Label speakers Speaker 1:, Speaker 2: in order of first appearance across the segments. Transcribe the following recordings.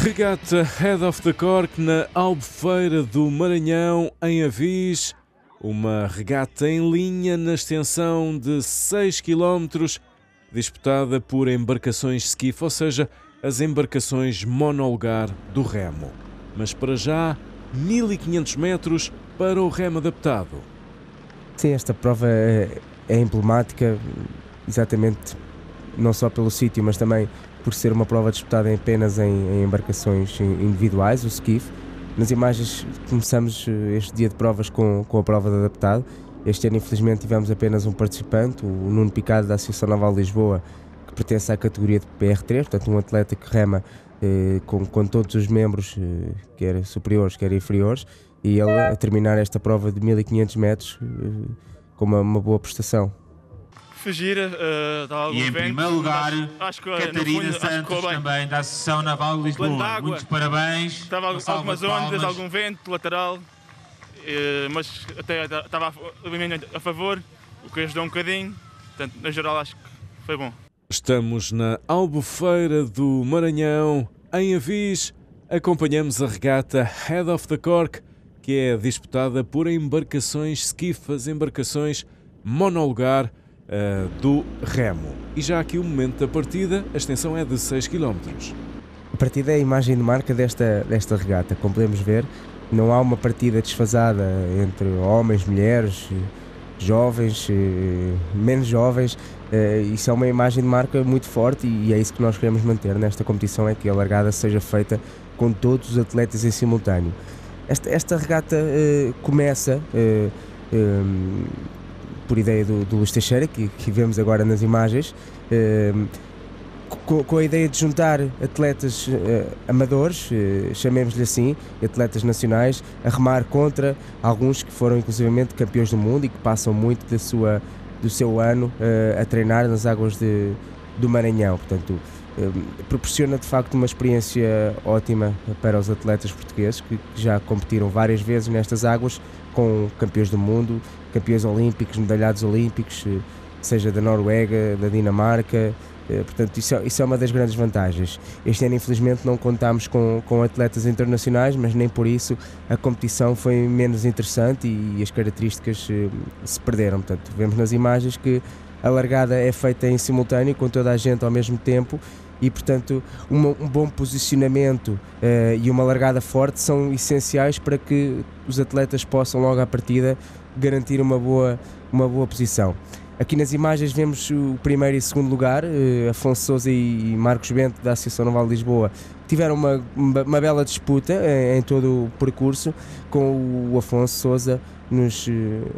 Speaker 1: Regata Head of the Cork na Albufeira do Maranhão, em Avis. Uma regata em linha na extensão de 6 km, disputada por embarcações skiff, ou seja, as embarcações monolugar do remo. Mas para já, 1500 metros para o remo adaptado.
Speaker 2: Sim, esta prova é emblemática, exatamente, não só pelo sítio, mas também por ser uma prova disputada apenas em embarcações individuais, o skiff. Nas imagens começamos este dia de provas com a prova de adaptado. Este ano, infelizmente, tivemos apenas um participante, o Nuno Picado, da Associação Naval de Lisboa, que pertence à categoria de PR3, portanto um atleta que rema com todos os membros, quer superiores, quer inferiores, e ele a terminar esta prova de 1500 metros com uma boa prestação.
Speaker 3: Fugir,
Speaker 4: e em primeiro lugar, Catarina Santos, também da Associação Naval de Lisboa. Muitos parabéns.
Speaker 3: Estava algumas ondas, algum vento lateral, mas até estava a favor, o que ajudou um bocadinho. Portanto, na geral, acho que foi bom.
Speaker 1: Estamos na Albufeira do Maranhão, em Avis. Acompanhamos a regata Head of the Cork, que é disputada por embarcações skiff, as embarcações monolugar do remo. E já aqui o momento da partida, a extensão é de 6 km.
Speaker 2: A partida é a imagem de marca desta regata. Como podemos ver, não há uma partida desfasada entre homens, mulheres, jovens, menos jovens. Isso é uma imagem de marca muito forte e é isso que nós queremos manter nesta competição, é que a largada seja feita com todos os atletas em simultâneo. Esta regata começa por ideia do Luís Teixeira, que vemos agora nas imagens, com a ideia de juntar atletas amadores, chamemos-lhe assim, atletas nacionais, a remar contra alguns que foram inclusivamente campeões do mundo e que passam muito do seu ano a treinar nas águas do Maranhão. Portanto, proporciona de facto uma experiência ótima para os atletas portugueses que já competiram várias vezes nestas águas com campeões do mundo, campeões olímpicos, medalhados olímpicos, seja da Noruega, da Dinamarca. Portanto, isso é uma das grandes vantagens. Este ano, infelizmente, não contámos com atletas internacionais, mas nem por isso a competição foi menos interessante e as características se perderam. Portanto, vemos nas imagens que a largada é feita em simultâneo, com toda a gente ao mesmo tempo, e, portanto, um bom posicionamento e uma largada forte são essenciais para que os atletas possam, logo à partida, garantir uma boa posição. Aqui nas imagens vemos o primeiro e segundo lugar, Afonso Sousa e Marcos Bento, da Associação Naval de Lisboa, tiveram uma bela disputa em todo o percurso, com o Afonso Sousa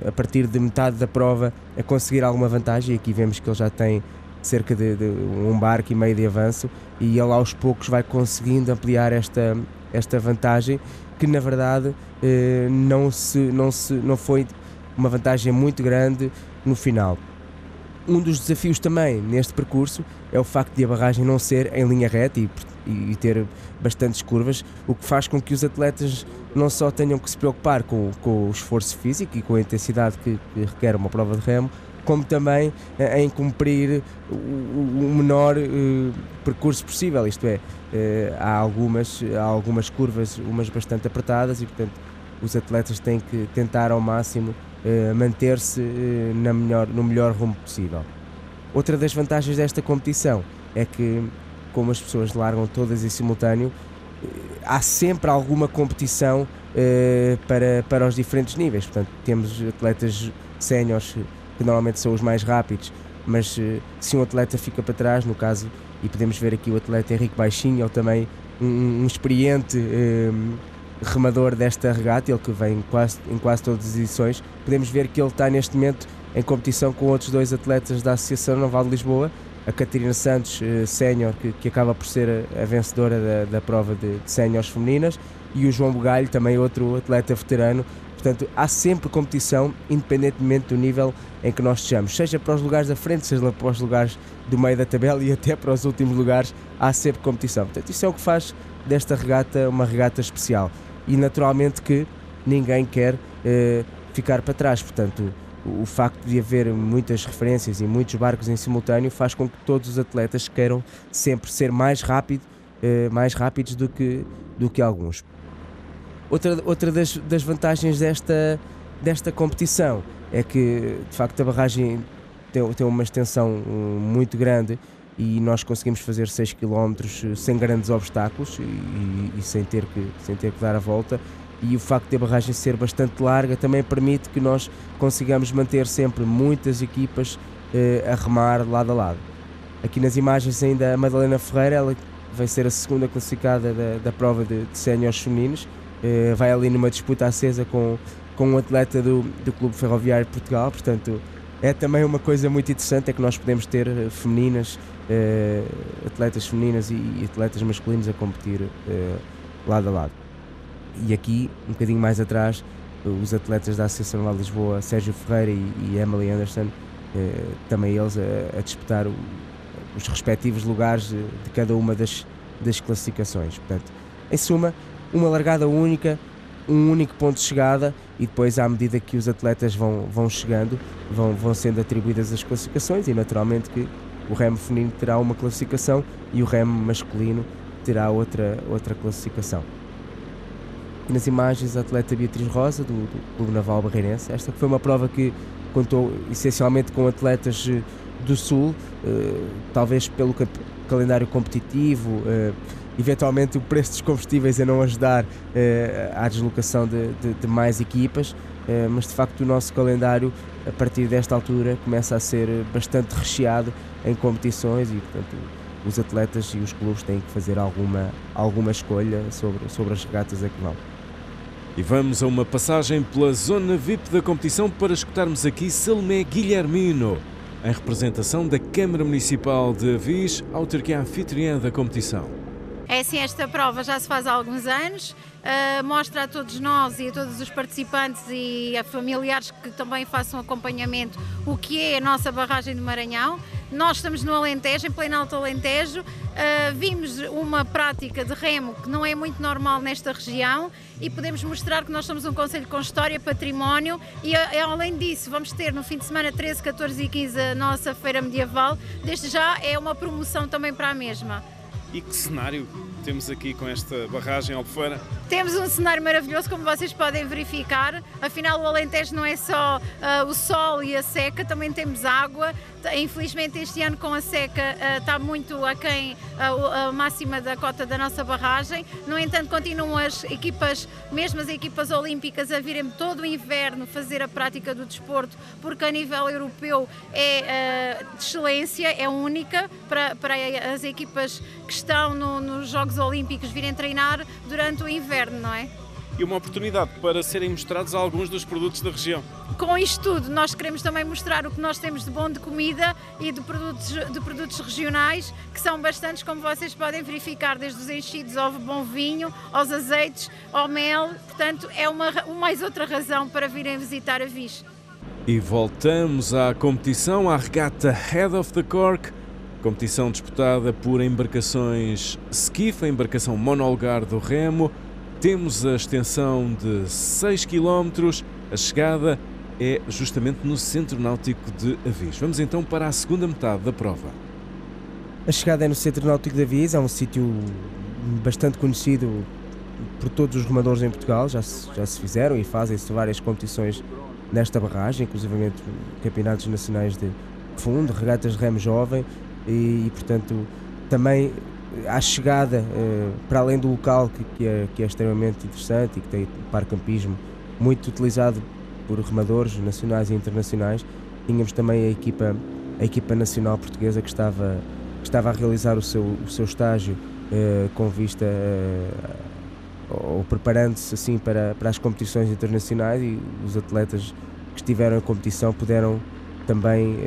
Speaker 2: a partir de metade da prova a conseguir alguma vantagem. Aqui vemos que ele já tem cerca de um barco e meio de avanço e ele aos poucos vai conseguindo ampliar esta vantagem, que na verdade não foi uma vantagem muito grande no final. Um dos desafios também neste percurso é o facto de a barragem não ser em linha reta e ter bastantes curvas, o que faz com que os atletas não só tenham que se preocupar com o esforço físico e com a intensidade que requer uma prova de remo, como também em cumprir o menor percurso possível, isto é, há algumas curvas, umas bastante apertadas, e portanto os atletas têm que tentar ao máximo manter-se no melhor rumo possível. Outra das vantagens desta competição é que, como as pessoas largam todas em simultâneo, há sempre alguma competição para os diferentes níveis. Portanto, temos atletas séniores que normalmente são os mais rápidos, mas se um atleta fica para trás, no caso, e podemos ver aqui o atleta Henrique Baixinho, ele também um experiente remador desta regata, ele que vem em quase todas as edições, podemos ver que ele está neste momento em competição com outros dois atletas da Associação Naval de Lisboa, a Catarina Santos, sénior, que acaba por ser a vencedora da prova de séniores femininas, e o João Bugalho, também outro atleta veterano. Portanto, há sempre competição, independentemente do nível em que nós estejamos, seja para os lugares da frente, seja para os lugares do meio da tabela e até para os últimos lugares, há sempre competição. Portanto, isso é o que faz desta regata uma regata especial. E naturalmente que ninguém quer ficar para trás. Portanto, o facto de haver muitas referências e muitos barcos em simultâneo faz com que todos os atletas queiram sempre ser mais rápido mais rápidos do que alguns. Outra das vantagens desta competição é que, de facto, a barragem tem uma extensão muito grande e nós conseguimos fazer 6 km sem grandes obstáculos e sem ter que dar a volta. E o facto de a barragem ser bastante larga também permite que nós consigamos manter sempre muitas equipas a remar lado a lado. Aqui nas imagens ainda a Madalena Ferreira, ela vai ser a segunda classificada da prova de séniores femininos, vai ali numa disputa acesa com um atleta do Clube Ferroviário de Portugal, portanto é também uma coisa muito interessante, é que nós podemos ter atletas femininas e atletas masculinos a competir lado a lado. E aqui, um bocadinho mais atrás, os atletas da Associação Naval de Lisboa, Sérgio Ferreira e Emily Anderson, também eles a disputar os respectivos lugares de cada uma das classificações. Portanto, em suma, uma largada única, um único ponto de chegada, e depois, à medida que os atletas vão chegando, vão sendo atribuídas as classificações, e naturalmente que o remo feminino terá uma classificação e o remo masculino terá outra classificação. E nas imagens, a atleta Beatriz Rosa, do Clube Naval Barreirense. Esta foi uma prova que contou essencialmente com atletas do Sul, talvez pelo calendário competitivo, eventualmente o preço dos combustíveis a não ajudar à deslocação de mais equipas, mas de facto o nosso calendário, a partir desta altura, começa a ser bastante recheado em competições e, portanto, os atletas e os clubes têm que fazer alguma escolha sobre as regatas a que vão.
Speaker 1: E vamos a uma passagem pela zona VIP da competição para escutarmos aqui Salomé Guilhermino, em representação da Câmara Municipal de Avis, autarquia anfitriã da competição.
Speaker 5: É assim, esta prova já se faz há alguns anos, mostra a todos nós e a todos os participantes e a familiares que também façam acompanhamento o que é a nossa barragem do Maranhão. Nós estamos no Alentejo, em pleno Alto Alentejo, vimos uma prática de remo que não é muito normal nesta região e podemos mostrar que nós somos um concelho com história, património e além disso vamos ter no fim de semana 13, 14 e 15 a nossa feira medieval. Desde já é uma promoção também para a mesma.
Speaker 6: E que cenário temos aqui com esta barragem Albufeira?
Speaker 5: Temos um cenário maravilhoso, como vocês podem verificar. Afinal, o Alentejo não é só o sol e a seca, também temos água. Infelizmente, este ano com a seca está muito aquém a máxima da cota da nossa barragem. No entanto, continuam as equipas, mesmo as equipas olímpicas, a virem todo o inverno fazer a prática do desporto, porque a nível europeu é de excelência, é única para as equipas que estão nos Jogos Olímpicos virem treinar durante o inverno, não é?
Speaker 6: E uma oportunidade para serem mostrados alguns dos produtos da região.
Speaker 5: Com isto tudo, nós queremos também mostrar o que nós temos de bom de comida e de produtos regionais, que são bastantes, como vocês podem verificar, desde os enchidos ao bom vinho, aos azeites, ao mel. Portanto, é mais outra razão para virem visitar Avis.
Speaker 1: E voltamos à competição, à regata Head of the Cork, competição disputada por embarcações skiff, a embarcação monolugar do remo. Temos a extensão de 6 km, a chegada é justamente no Centro Náutico de Avis. Vamos então para a segunda metade da prova.
Speaker 2: A chegada é no Centro Náutico de Avis, é um sítio bastante conhecido por todos os remadores em Portugal, já se fizeram e fazem-se várias competições nesta barragem, inclusivamente campeonatos nacionais de fundo, regatas de remo jovem e portanto, também à chegada, para além do local que é extremamente interessante e que tem parcampismo muito utilizado por remadores nacionais e internacionais, tínhamos também a equipa nacional portuguesa que estava a realizar o seu estágio com vista ou preparando-se assim para as competições internacionais, e os atletas que estiveram em competição puderam também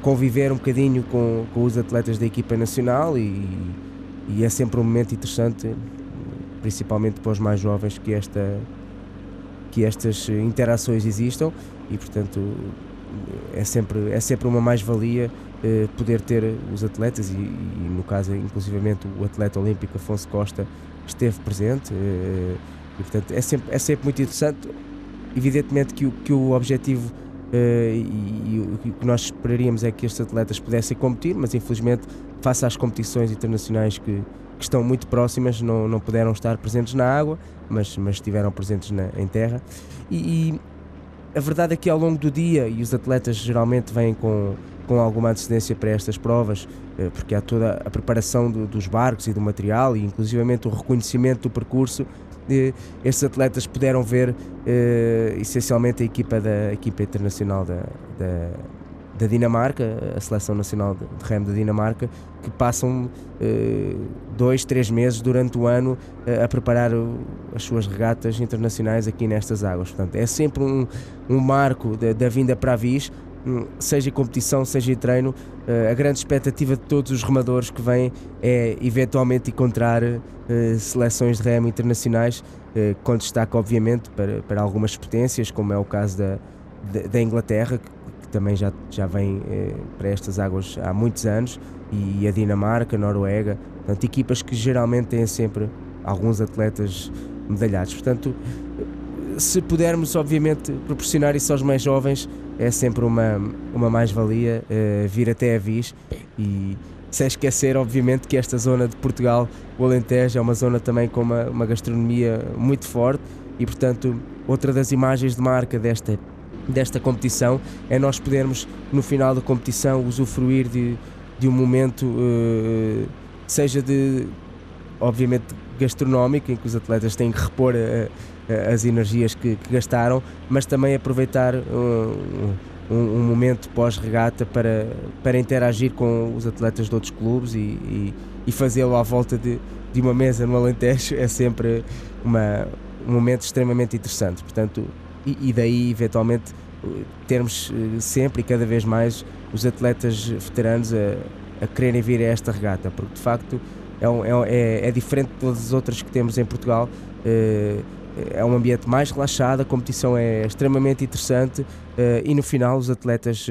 Speaker 2: conviver um bocadinho com os atletas da equipa nacional e é sempre um momento interessante, principalmente para os mais jovens, que estas interações existam e, portanto, é sempre uma mais-valia poder ter os atletas e, no caso, inclusivamente o atleta olímpico Afonso Costa esteve presente e, portanto, é sempre muito interessante. Evidentemente que o objetivo e o que nós esperaríamos é que estes atletas pudessem competir, mas infelizmente face às competições internacionais que que estão muito próximas, não puderam estar presentes na água, mas estiveram presentes em terra. E a verdade é que ao longo do dia, e os atletas geralmente vêm com alguma antecedência para estas provas, porque há toda a preparação dos barcos e do material, e inclusivamente o reconhecimento do percurso, estes atletas puderam ver essencialmente a equipa internacional da Dinamarca, a Seleção Nacional de Remo da Dinamarca, que passam 2-3 meses durante o ano a preparar as suas regatas internacionais aqui nestas águas. Portanto, é sempre um marco da vinda para Avis, seja em competição, seja em treino. A grande expectativa de todos os remadores que vêm é eventualmente encontrar seleções de remo internacionais, com destaque obviamente para algumas potências, como é o caso da Inglaterra, que também já vem para estas águas há muitos anos, e a Dinamarca, a Noruega, portanto, equipas que geralmente têm sempre alguns atletas medalhados. Portanto, se pudermos obviamente proporcionar isso aos mais jovens, é sempre uma mais-valia vir até Avis, e sem esquecer obviamente que esta zona de Portugal, o Alentejo, é uma zona também com uma gastronomia muito forte, e portanto outra das imagens de marca desta competição é nós podermos no final da competição usufruir de um momento, seja obviamente gastronómico, em que os atletas têm que repor as energias que gastaram, mas também aproveitar um momento pós-regata para interagir com os atletas de outros clubes e fazê-lo à volta de uma mesa no Alentejo. É sempre um momento extremamente interessante, portanto, e daí eventualmente termos sempre e cada vez mais os atletas veteranos a quererem vir a esta regata, porque de facto é diferente de todas as outras que temos em Portugal. É um ambiente mais relaxado, a competição é extremamente interessante, e no final os atletas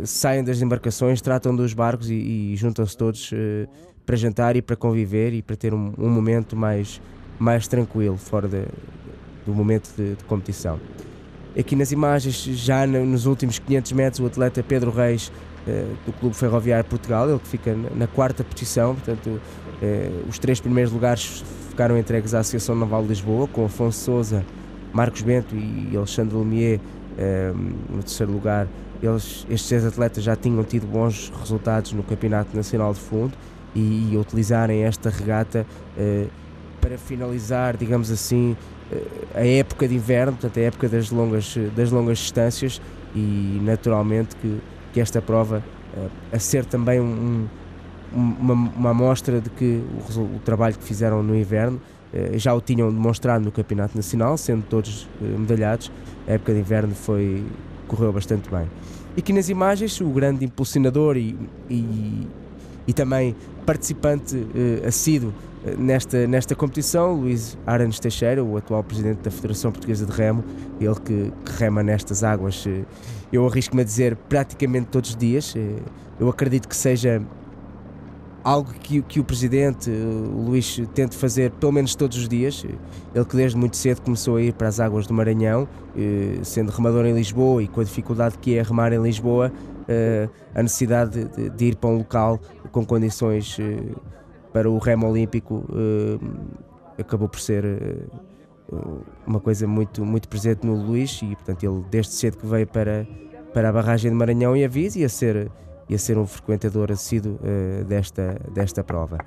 Speaker 2: saem das embarcações, tratam dos barcos e juntam-se todos para jantar e para conviver e para ter um momento mais tranquilo, fora do momento de competição. Aqui nas imagens, já nos últimos 500 metros, o atleta Pedro Reis, do Clube Ferroviário de Portugal, ele que fica na 4ª posição, portanto os 3 primeiros lugares ficaram entregues à Associação Naval de Lisboa, com Afonso Sousa, Marcos Bento e Alexandre Lumier no 3º lugar. Estes 6 atletas já tinham tido bons resultados no Campeonato Nacional de Fundo e utilizarem esta regata para finalizar, digamos assim, a época de inverno, portanto a época das longas distâncias, e naturalmente que esta prova, a ser também uma amostra de que o trabalho que fizeram no inverno já o tinham demonstrado no Campeonato Nacional, sendo todos medalhados. A época de inverno correu bastante bem. E aqui nas imagens, o grande impulsionador e também participante assíduo nesta competição, Luís Arantes Teixeira, o atual presidente da Federação Portuguesa de Remo, ele que rema nestas águas, eu arrisco-me a dizer, praticamente todos os dias. Eu acredito que seja algo que o presidente, o Luís, tente fazer pelo menos todos os dias. Ele que desde muito cedo começou a ir para as águas do Maranhão, sendo remador em Lisboa, e com a dificuldade que é remar em Lisboa, a necessidade de ir para um local com condições para o remo olímpico acabou por ser uma coisa muito, muito presente no Luís, e portanto ele desde cedo que veio para a barragem de Maranhão e Avis, ia ser um frequentador assíduo desta prova.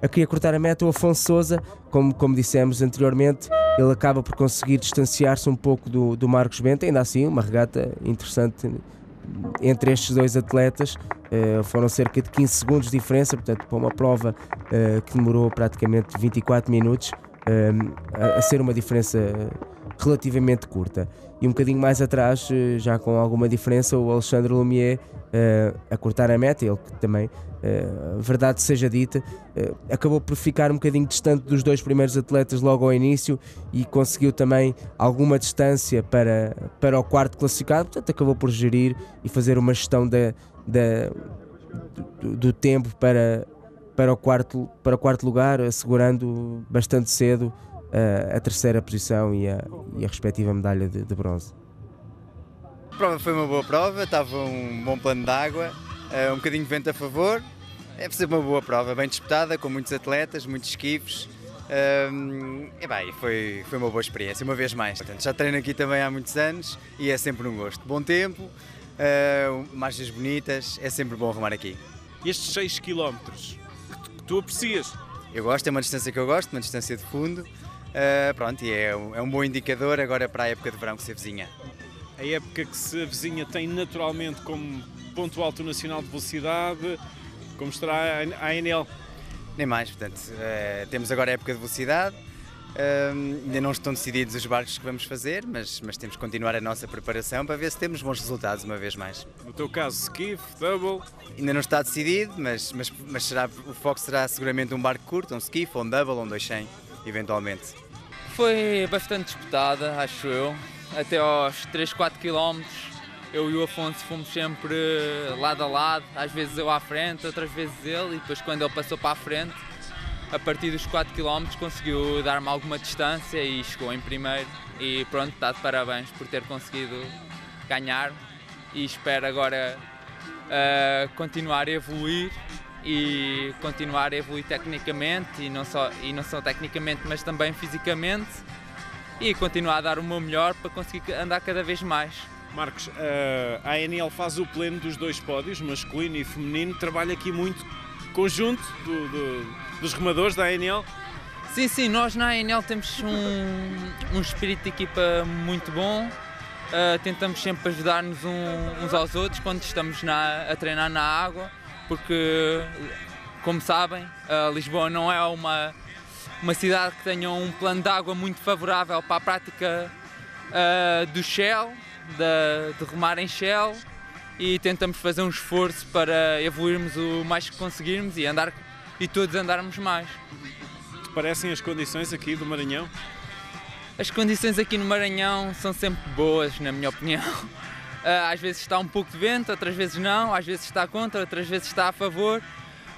Speaker 2: Aqui a cortar a meta, o Afonso Sousa, como dissemos anteriormente, ele acaba por conseguir distanciar-se um pouco do Marcos Bento. Ainda assim, uma regata interessante entre estes dois atletas. Foram cerca de 15 segundos de diferença, portanto, para uma prova que demorou praticamente 24 minutos, a ser uma diferença relativamente curta. E um bocadinho mais atrás, já com alguma diferença, o Alexandre Lumier a cortar a meta. Ele que também, verdade seja dita, acabou por ficar um bocadinho distante dos dois primeiros atletas logo ao início, e conseguiu também alguma distância para o quarto classificado. Portanto, acabou por gerir e fazer uma gestão do tempo para o quarto lugar, assegurando bastante cedo a terceira posição e a respectiva medalha de bronze.
Speaker 7: A prova foi uma boa prova, estava um bom plano de água, um bocadinho de vento a favor, É sempre uma boa prova, bem disputada, com muitos atletas, muitos esquifes. Foi uma boa experiência, uma vez mais. Portanto, já treino aqui também há muitos anos e é sempre um gosto. Bom tempo, margens bonitas, é sempre bom arrumar aqui.
Speaker 6: Estes 6 km que tu aprecias?
Speaker 7: Eu gosto, é uma distância que eu gosto, uma distância de fundo. E é um bom indicador agora para a época de verão que se avizinha.
Speaker 6: A época que se avizinha tem naturalmente como ponto alto nacional de velocidade, como estará a ANL?
Speaker 7: Nem mais, portanto, temos agora a época de velocidade, ainda não estão decididos os barcos que vamos fazer, mas temos que continuar a nossa preparação para ver se temos bons resultados uma vez mais.
Speaker 6: No teu caso, skiff, double?
Speaker 7: Ainda não está decidido, mas o foco será seguramente um barco curto, um skiff, ou um double, ou um 200, eventualmente.
Speaker 8: Foi bastante disputada, acho eu, até aos 3-4 km. Eu e o Afonso fomos sempre lado a lado, às vezes eu à frente, outras vezes ele, e depois quando ele passou para a frente, a partir dos 4 km conseguiu dar-me alguma distância e chegou em primeiro. E pronto, está de parabéns por ter conseguido ganhar e espero agora continuar a evoluir e continuar a evoluir tecnicamente e não só tecnicamente, mas também fisicamente, e continuar a dar o meu melhor para conseguir andar cada vez mais.
Speaker 6: Marcos, a ANL faz o pleno dos 2 pódios, masculino e feminino, trabalha aqui muito conjunto dos remadores da ANL?
Speaker 8: Sim, nós na ANL temos um espírito de equipa muito bom, tentamos sempre ajudar-nos uns aos outros quando estamos a treinar na água, porque, como sabem, Lisboa não é uma cidade que tenha um plano de água muito favorável para a prática do Shell, de remar em Shell, e tentamos fazer um esforço para evoluirmos o mais que conseguirmos e todos andarmos mais.
Speaker 6: Te parecem as condições aqui do Maranhão?
Speaker 8: As condições aqui no Maranhão são sempre boas, na minha opinião. Às vezes está um pouco de vento, outras vezes não, às vezes está contra, outras vezes está a favor,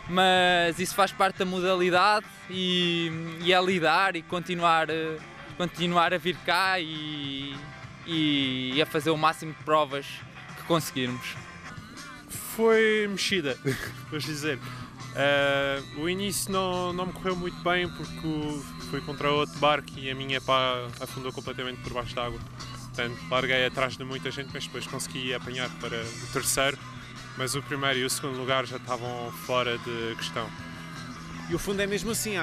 Speaker 8: mas isso faz parte da modalidade e é lidar e continuar a vir cá e a fazer o máximo de provas que conseguirmos.
Speaker 9: Foi mexida, vamos dizer. O início não me correu muito bem porque fui contra outro barco e a minha pá afundou completamente por baixo d'água. Portanto, larguei atrás de muita gente, mas depois consegui apanhar para o terceiro. Mas o primeiro e o segundo lugar já estavam fora de questão.
Speaker 6: E o fundo é mesmo assim,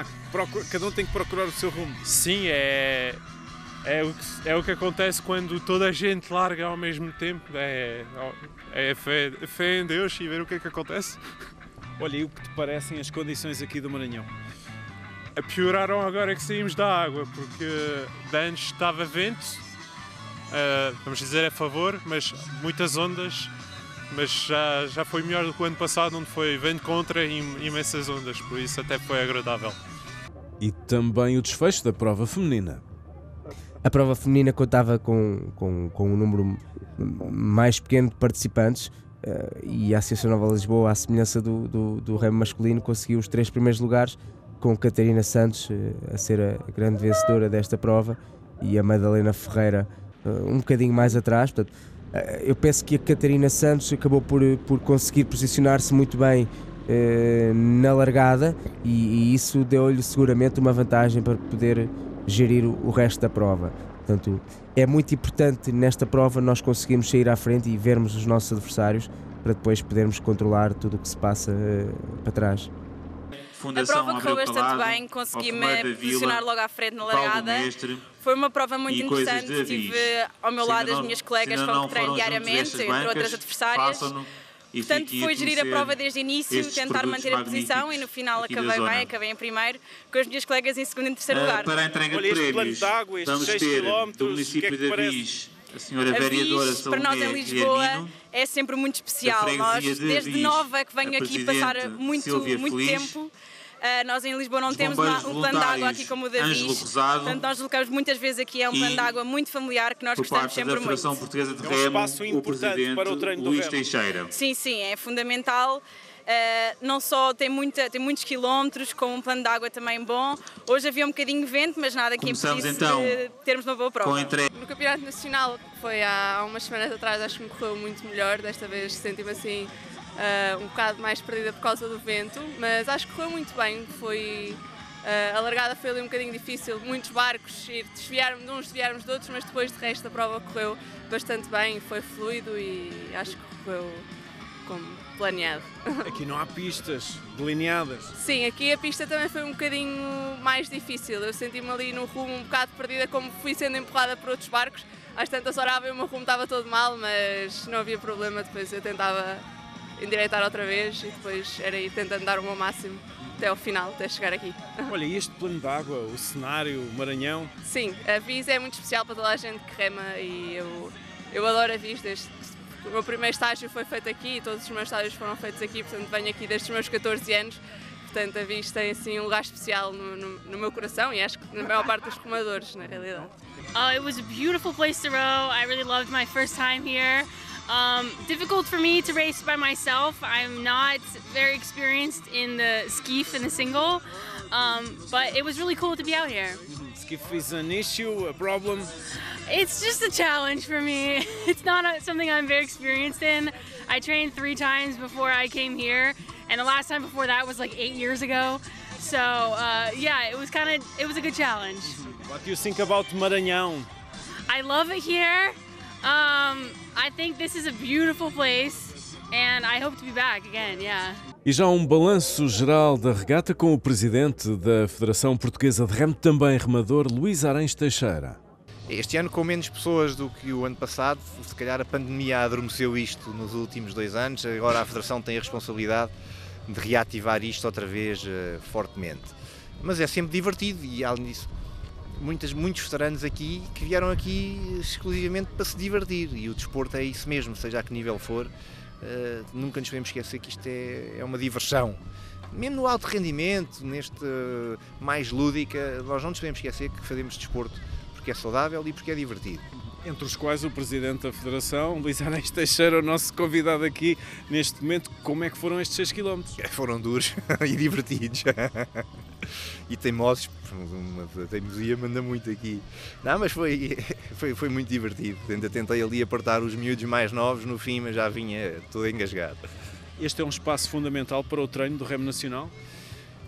Speaker 6: cada um tem que procurar o seu rumo.
Speaker 9: Sim, é o que acontece quando toda a gente larga ao mesmo tempo. É fé em Deus e ver o que é que acontece.
Speaker 6: Olha, e o que te parecem as condições aqui do Maranhão?
Speaker 9: Pioraram agora que saímos da água, porque de antes estava vento, vamos dizer a favor, mas muitas ondas, mas já foi melhor do que o ano passado, onde foi vento contra e imensas ondas, por isso até foi agradável.
Speaker 1: E também o desfecho da prova feminina.
Speaker 2: A prova feminina contava com um número mais pequeno de participantes, e a Associação Nova Lisboa, à semelhança do remo masculino, conseguiu os 3 primeiros lugares, com Catarina Santos a ser a grande vencedora desta prova e a Madalena Ferreira um bocadinho mais atrás. Portanto, eu penso que a Catarina Santos acabou por conseguir posicionar-se muito bem na largada e isso deu-lhe seguramente uma vantagem para poder gerir o resto da prova. Portanto, é muito importante nesta prova nós conseguirmos sair à frente e vermos os nossos adversários para depois podermos controlar tudo o que se passa para trás.
Speaker 10: A prova correu bastante bem, consegui-me posicionar logo à frente na largada. Foi uma prova muito interessante, tive ao meu lado as minhas colegas com que treino diariamente, entre outras adversárias. Portanto, foi gerir a prova desde o início, tentar manter a posição e no final acabei bem, acabei em primeiro, com as minhas colegas em segundo e terceiro lugar.
Speaker 4: Para a entrega de prémios, vamos ter do município de Avis a senhora vereadora
Speaker 10: Avis, para nós em Lisboa, é sempre muito especial. Nós, desde nova, que venho aqui passar muito tempo, nós em Lisboa não temos um plano de água aqui como o da Avis. Portanto, nós deslocamos muitas vezes aqui, é um plano de água muito familiar que nós gostamos sempre muito.
Speaker 4: Federação Portuguesa de Remo,
Speaker 6: é um espaço importante para o treino do
Speaker 4: Luís
Speaker 6: remo.
Speaker 4: Teixeira.
Speaker 10: Sim, é fundamental. Não só tem muitos quilómetros, com um plano de água também bom. Hoje havia um bocadinho de vento, mas nada que impedisse
Speaker 4: então,
Speaker 10: de termos uma boa prova.
Speaker 11: No Campeonato Nacional, que foi há umas semanas atrás, acho que me correu muito melhor. Desta vez senti-me assim
Speaker 10: um bocado mais perdida por causa do vento, mas acho que correu muito bem. A largada foi ali um bocadinho difícil, muitos barcos, desviar-me de uns, desviar-me de outros, mas depois de resto a prova correu bastante bem, foi fluido e acho que correu como planeado.
Speaker 6: Aqui não há pistas delineadas?
Speaker 10: Sim, aqui a pista também foi um bocadinho mais difícil, eu senti-me ali no rumo um bocado perdida, como fui sendo empurrada por outros barcos, às tantas orava e o meu rumo estava todo mal, mas não havia problema, depois eu tentava endireitar outra vez e depois era ir tentando dar o meu máximo até ao final, até chegar aqui.
Speaker 6: Olha, e este plano de água, o cenário, o Maranhão?
Speaker 10: Sim, a Viz é muito especial para toda a gente que rema e eu adoro a Viz. O meu primeiro estágio foi feito aqui, todos os meus estágios foram feitos aqui, portanto venho aqui desde os meus 14 anos. Portanto, a Viz tem assim um lugar especial no meu coração e acho que na maior parte dos remadores, na realidade.
Speaker 11: It was a beautiful place to row. I really loved my first time here. Difficult for me to race by myself. I'm not very experienced in the skiff and the single, but it was really cool to be out here.
Speaker 6: Skiff is an issue, a problem?
Speaker 11: It's just a challenge for me. It's not something I'm very experienced in. I trained 3 times before I came here, and the last time before that was like 8 years ago. So yeah, it was a good challenge.
Speaker 6: What do you think about Maranhão?
Speaker 11: I love it here. I think this is a beautiful place and I hope to be back again, yeah.
Speaker 1: E já um balanço geral da regata com o presidente da Federação Portuguesa de Remo, também remador, Luís Arens Teixeira.
Speaker 12: Este ano com menos pessoas do que o ano passado, se calhar a pandemia adormeceu isto nos últimos 2 anos, agora a Federação tem a responsabilidade de reativar isto outra vez fortemente. Mas é sempre divertido e, além disso, muitos veteranos aqui que vieram aqui exclusivamente para se divertir e o desporto é isso mesmo, seja a que nível for, nunca nos podemos esquecer que isto é uma diversão. Mesmo no alto rendimento, neste mais lúdica, nós não nos podemos esquecer que fazemos desporto porque é saudável e porque é divertido.
Speaker 6: Entre os quais o Presidente da Federação, Luís Arens Teixeira, o nosso convidado aqui neste momento. Como é que foram estes 6 km?
Speaker 12: Foram duros e divertidos. E teimosos, a teimosia manda muito aqui. Não, mas foi muito divertido. Ainda tentei ali apertar os miúdos mais novos no fim, mas já vinha todo engasgado.
Speaker 6: Este é um espaço fundamental para o treino do remo nacional?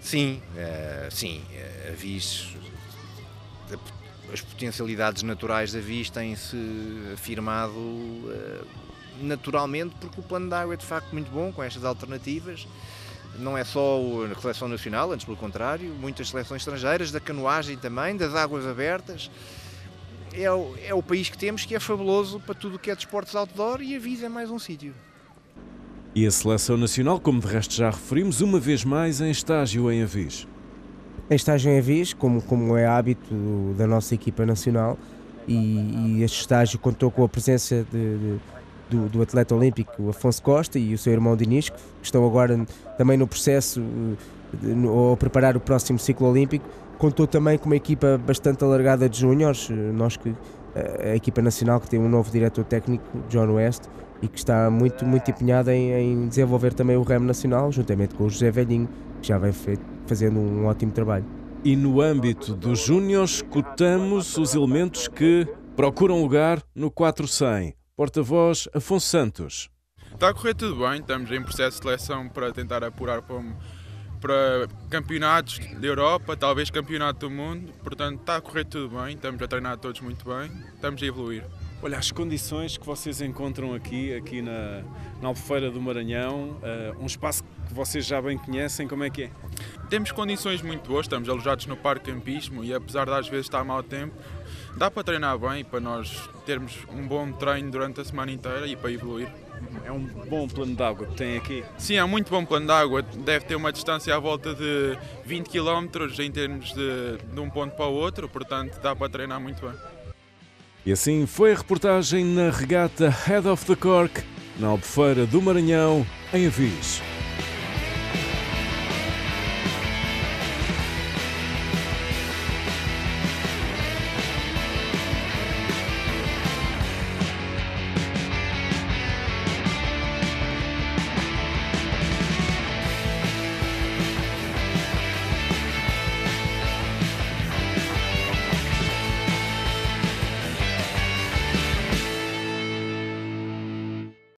Speaker 12: Sim, a Viz, as potencialidades naturais da Viz têm-se afirmado naturalmente, porque o plano de água é de facto muito bom com estas alternativas. Não é só a seleção nacional, antes pelo contrário, muitas seleções estrangeiras, da canoagem também, das águas abertas. É o país que temos, que é fabuloso para tudo o que é desportos outdoor, e a Viz é mais um sítio.
Speaker 1: E a seleção nacional, como de resto já referimos, uma vez mais em estágio em Avis.
Speaker 2: Em estágio em Avis, como é hábito da nossa equipa nacional, e este estágio contou com a presença do atleta olímpico Afonso Costa e o seu irmão Dinis, que estão agora também no processo a preparar o próximo ciclo olímpico. Contou também com uma equipa bastante alargada de júniores, a equipa nacional, que tem um novo diretor técnico, John West, e que está muito empenhada em desenvolver também o remo nacional, juntamente com o José Velhinho, que já vem fazendo um ótimo trabalho.
Speaker 1: E no âmbito dos júniores, cotamos os elementos que procuram lugar no 400. Porta-voz Afonso Santos.
Speaker 13: Está a correr tudo bem, estamos em processo de seleção para tentar apurar para campeonatos da Europa, talvez campeonato do mundo, portanto está a correr tudo bem, estamos a treinar todos muito bem, estamos a evoluir.
Speaker 6: Olha, as condições que vocês encontram aqui na Albufeira do Maranhão, um espaço que vocês já bem conhecem, como é que é?
Speaker 13: Temos condições muito boas, estamos alojados no Parque Campismo e apesar de às vezes estar mau tempo, dá para treinar bem, para nós termos um bom treino durante a semana inteira e para evoluir.
Speaker 6: É um bom plano de água que tem aqui?
Speaker 13: Sim, é um muito bom plano de água, deve ter uma distância à volta de 20 km em termos de um ponto para o outro, portanto dá para treinar muito bem.
Speaker 1: E assim foi a reportagem na regata Head of the Cork, na Albufeira do Maranhão, em Avis.